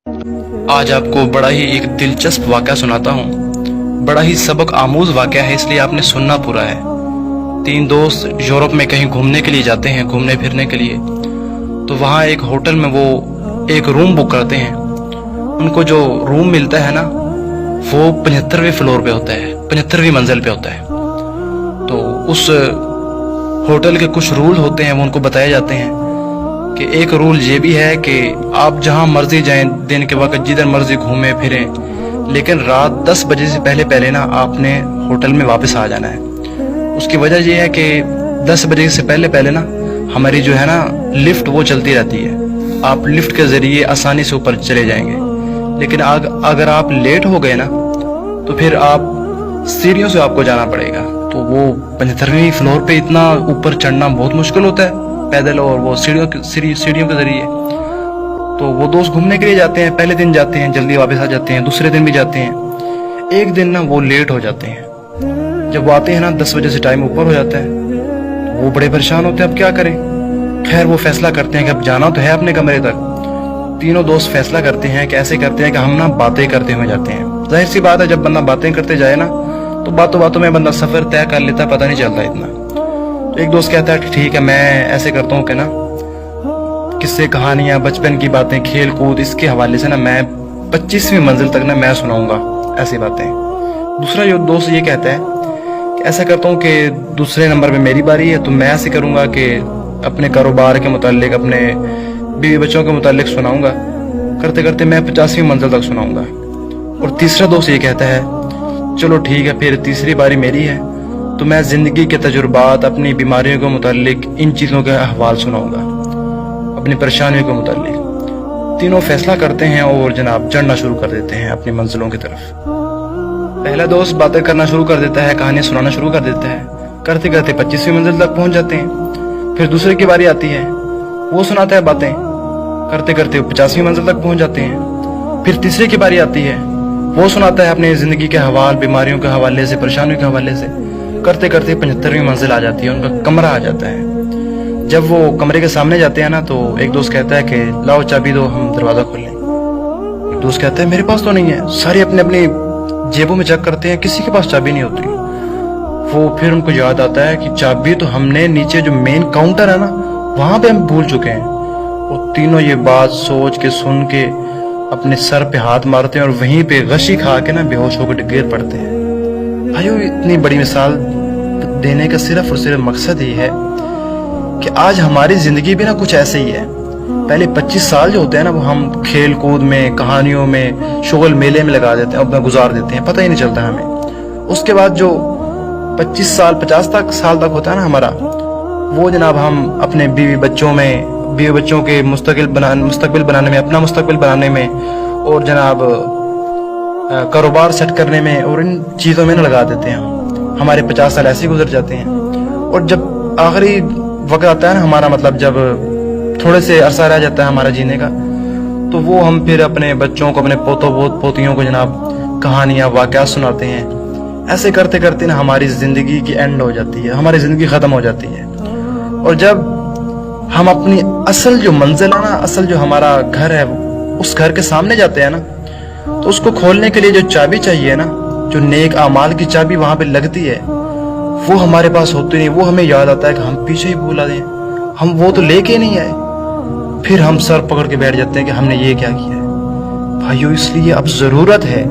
आज आपको बड़ा ही एक दिलचस्प वाक़या सुनाता हूँ। बड़ा ही सबक आमूज वाक़या है, इसलिए आपने सुनना पूरा है। 3 दोस्त यूरोप में कहीं घूमने के लिए जाते हैं, घूमने फिरने के लिए। तो वहाँ एक होटल में वो एक रूम बुक करते हैं। उनको जो रूम मिलता है ना, वो 75वें फ्लोर पे होता है, 75वीं मंजिल पे होता है। तो उस होटल के कुछ रूल होते हैं, वो उनको बताए जाते हैं कि एक रूल ये भी है कि आप जहां मर्जी जाएं, दिन के वक्त जिधर मर्जी घूमें फिरें, लेकिन रात 10 बजे से पहले ना आपने होटल में वापस आ जाना है। उसकी वजह ये है कि 10 बजे से पहले ना हमारी जो है ना लिफ्ट वो चलती रहती है। आप लिफ्ट के ज़रिए आसानी से ऊपर चले जाएंगे। लेकिन अगर आप लेट हो गए ना तो फिर आप सीढ़ियों से आपको जाना पड़ेगा। तो वो 75वीं फ्लोर पे इतना ऊपर चढ़ना बहुत मुश्किल होता है पैदल, और वो सीढ़ियों के जरिए। तो वो दोस्त घूमने के लिए जाते हैं। पहले दिन जाते हैं, जल्दी वापस आ जाते हैं, दूसरे दिन भी जाते हैं। एक दिन ना वो लेट हो जाते हैं। जब वो आते हैं ना 10 बजे से टाइम ऊपर हो जाता है, तो वो बड़े परेशान होते हैं, अब क्या करें। खैर वो फैसला करते हैं कि अब जाना तो है अपने कमरे तक। तीनों दोस्त फैसला करते हैं कि ऐसे करते हैं कि हम ना बातें करते हुए जाते हैं। जाहिर सी बात है, जब बंदा बातें करते जाए ना तो बातों बातों में बंदा सफर तय कर लेता, पता नहीं चलता इतना। तो एक दोस्त कहता है कि ठीक है, मैं ऐसे करता हूँ कि ना किस्से कहानियां, बचपन की बातें, खेल कूद, इसके हवाले से ना मैं 25वीं मंजिल तक ना मैं सुनाऊंगा ऐसी बातें। दूसरा जो दोस्त ये कहता है कि ऐसा करता हूँ कि दूसरे नंबर पे मेरी बारी है, तो मैं ऐसे करूंगा कि अपने कारोबार के मुतालिक, अपने बीवी बच्चों के मुतालिक सुनाऊंगा। करते करते मैं 50वीं मंजिल तक सुनाऊंगा। और तीसरा दोस्त ये कहता है चलो ठीक है, फिर तीसरी बारी मेरी है, तो मैं जिंदगी के तजुर्बात, अपनी बीमारियों के मुतालिक, इन चीज़ों के अहवाल सुनाऊंगा, अपनी परेशानियों के मुतालिक। तीनों फैसला करते हैं और जनाब चढ़ना शुरू कर देते हैं अपनी मंजिलों की तरफ। पहला दोस्त बातें करना शुरू कर देता है, कहानियां सुनाना शुरू कर देता है। करते करते 25वीं मंजिल तक पहुंच जाते हैं। फिर दूसरे की बारी आती है, वो सुनाता है बातें। करते करते 50वीं मंजिल तक पहुंच जाते हैं। फिर तीसरे की बारी आती है, वो सुनाता है अपनी जिंदगी के हवाल, बीमारियों के हवाले से, परेशानियों के हवाले से। करते करते 75वीं मंजिल आ जाती है, उनका कमरा आ जाता है। जब वो कमरे के सामने जाते हैं ना, तो एक दोस्त कहता है कि लाओ चाबी दो, हम दरवाजा खोल लें। एक दोस्त कहता है मेरे पास तो नहीं है। सारे अपने अपनी जेबों में चेक करते हैं, किसी के पास चाबी नहीं होती। वो फिर उनको याद आता है कि चाबी तो हमने नीचे जो मेन काउंटर है ना, वहां पे हम भूल चुके हैं। वो तीनों ये बात सोच के, सुन के अपने सर पे हाथ मारते हैं और वहीं पे गशी खा के ना बेहोश होकर गिर पड़ते हैं। भाइयों, इतनी बड़ी मिसाल देने का सिर्फ और सिर्फ मकसद ही है कि आज हमारी जिंदगी भी ना कुछ ऐसे ही है। पहले 25 साल जो होते हैं ना, वो हम खेल कूद में, कहानियों में, शुगल मेले में लगा देते हैं, अपना गुजार देते हैं, पता ही नहीं चलता हमें। उसके बाद जो 25 साल 50 साल तक होता है ना हमारा, वो जनाब हम अपने बीवी बच्चों के मुस्तकबिल बनाने में, अपना मुस्तकबिल बनाने में, और जनाब कारोबार सेट करने में और इन चीज़ों में ना लगा देते हैं। हमारे 50 साल ऐसे ही गुजर जाते हैं। और जब आखिरी वक्त आता है ना हमारा, मतलब जब थोड़े से अरसा रह जाता है हमारा जीने का, तो वो हम फिर अपने बच्चों को, अपने पोतियों को जनाब कहानियाँ, वाक़यात सुनाते हैं। ऐसे करते करते ना हमारी ज़िंदगी की एंड हो जाती है, हमारी ज़िंदगी ख़त्म हो जाती है। और जब हम अपनी असल जो मंजिल है ना, असल जो हमारा घर है, उस घर के सामने जाते हैं ना, तो उसको खोलने के लिए जो चाबी चाहिए ना, जो नेक आमाल की चाबी वहां पे लगती है, वो हमारे पास होती नहीं। वो हमें याद आता है कि हम पीछे ही भूला दें, हम वो तो लेके नहीं आए। फिर हम सर पकड़ के बैठ जाते हैं कि हमने ये क्या किया है। भाइयों, इसलिए अब जरूरत है